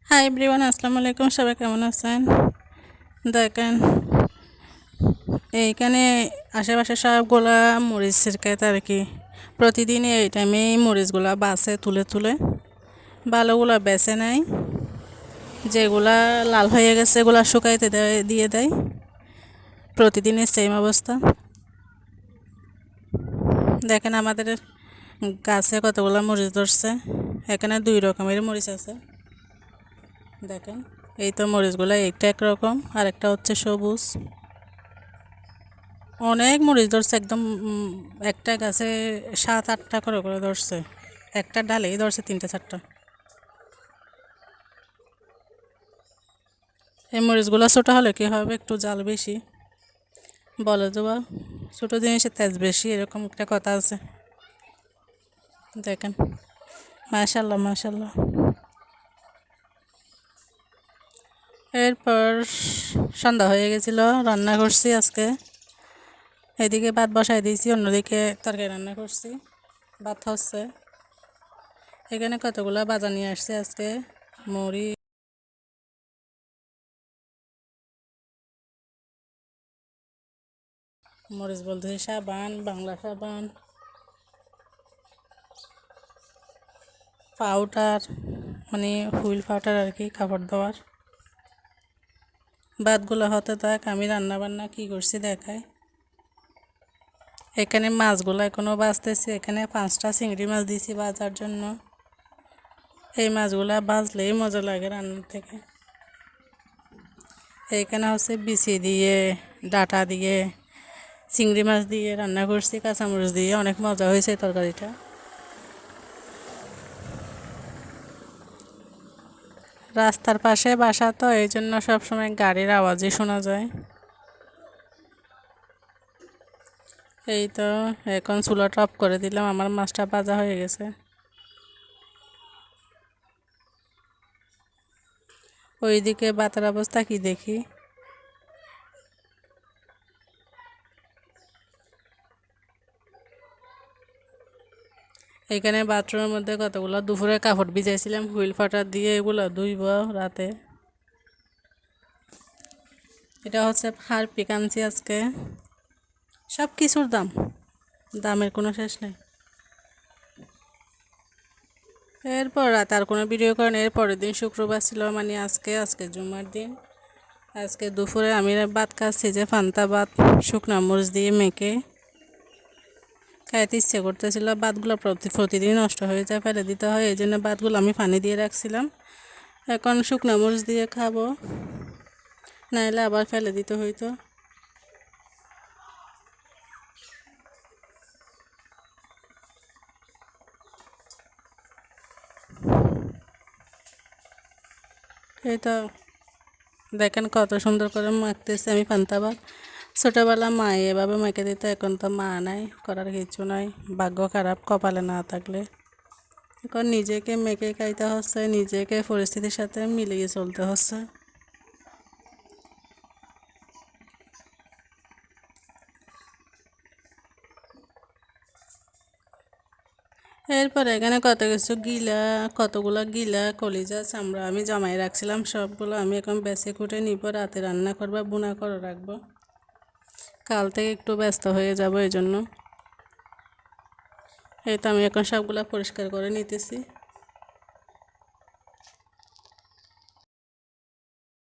Hi everyone, আসসালামু আলাইকুম। সবাই কেমন আছেন? দেখেন, এইখানে আশেপাশে সবগুলা মরিচের ক্ষেত আর কি। প্রতিদিন এই টাইমে এই মরিচগুলা বাসে তুলে তুলে ভালোগুলা বেছে নেয়, যেগুলা লাল হয়ে গেছে এগুলা শুকাইতে দিয়ে দেয়। প্রতিদিনের সেম অবস্থা। দেখেন আমাদের গাছে কতগুলা মরিচ ধরছে। এখানে 2 রকমের মরিচ আছে। দেখেন, এই তো মরিচগুলা, একটা একরকম আর একটা হচ্ছে সবুজ। অনেক মরিচ ধরছে একদম। একটা গাছে 7-8টা করে করে ধরছে। একটা ডালেই ধরছে 3-4টা। এই মরিচগুলো ছোটো হলে কি হবে, একটু জাল বেশি বলে দেওয়া, ছোটো জিনিসের তেজ বেশি, এরকম একটা কথা আছে। দেখেন, মাশাল্লাহ মাশাল্লাহ। এরপর সন্ধ্যা হয়ে গেছিলো, রান্না করছি আজকে। এদিকে ভাত বসাই দিয়েছি, অন্যদিকে তরকারি রান্না করছি। ভাত হচ্ছে। এখানে কতগুলো বাজার নিয়ে আসছে আজকে। মুড়ি, মরিচ বলতে সাবান, বাংলা সাবান, পাউডার, মানে হুইল পাউডার আর কি, কাপড় দেওয়ার। ভাতগুলো হতে থাক, আমি রান্না বান্না কী করছি দেখাই। এখানে মাছগুলো এখনও বাজতেছি। এখানে 5টা চিংড়ি মাছ দিয়েছি বাজার জন্য। এই মাছগুলো বাজলেই মজা লাগে রান্নার থেকে। এইখানে হচ্ছে বিচি দিয়ে, ডাটা দিয়ে, চিংড়ি মাছ দিয়ে রান্না করছি, কাঁচামরিচ দিয়ে। অনেক মজা হয়েছে তরকারিটা। রাস্তার পাশে বাসা তো, এই জন্য সবসময় গাড়ির আওয়াজই শোনা যায়। এই তো এখন চুলাটা অফ করে দিলাম, আমার মাছটা ভাজা হয়ে গেছে। ওইদিকে ভাতের অবস্থা কি দেখি। এখানে বাথরুমের মধ্যে কতগুলো দুপুরে কাপড় ভিজাইছিলাম হুইল ফাটার দিয়ে, এগুলো ধুইব রাতে। এটা হচ্ছে হারপিক আনছি আজকে। সব কিছুর দামের কোনো শেষ নেই। এরপর রাতে আর কোনো ভিডিও করেন। এর পরের দিন শুক্রবার ছিল, মানে আজকে জুমার দিন। আজকে দুপুরে আমি ভাত খাচ্ছি, যে পান্তা ভাত শুকনো মরিচ দিয়ে মেখে খাইতে ইচ্ছে করতেছিল। ভাতগুলো প্রতিদিন নষ্ট হয়ে যায়, ফেলে দিতে হয়। এই জন্য ভাতগুলো আমি পানি দিয়ে রাখছিলাম। এখন শুকনো মরিচ দিয়ে খাবো, নাহলে আবার ফেলে দিতে হইতো। এই তো দেখেন কত সুন্দর করে মাখতেছে আমি পান্তা ভাত। ছোটোবেলা মা এভাবে মেখে দিত, এখন তো মা নাই, করার কিছু নাই। ভাগ্য খারাপ, কপালে না থাকলে। এখন নিজেকে মেখে খাইতে হচ্ছে, নিজেকে পরিস্থিতির সাথে মিলিয়ে চলতে হচ্ছে। এরপর এখানে কতগুলো গিলা কলিজা চামড়া আমি জমাই রাখছিলাম, সবগুলো আমি এখন বেছে কুটে নিব। রাতে রান্না করবো, বুনা করে রাখবো। কাল থেকে একটু ব্যস্ত হয়ে যাব, এই জন্য। এই তো আমি এখন সবগুলো পরিষ্কার করে নিতেছি।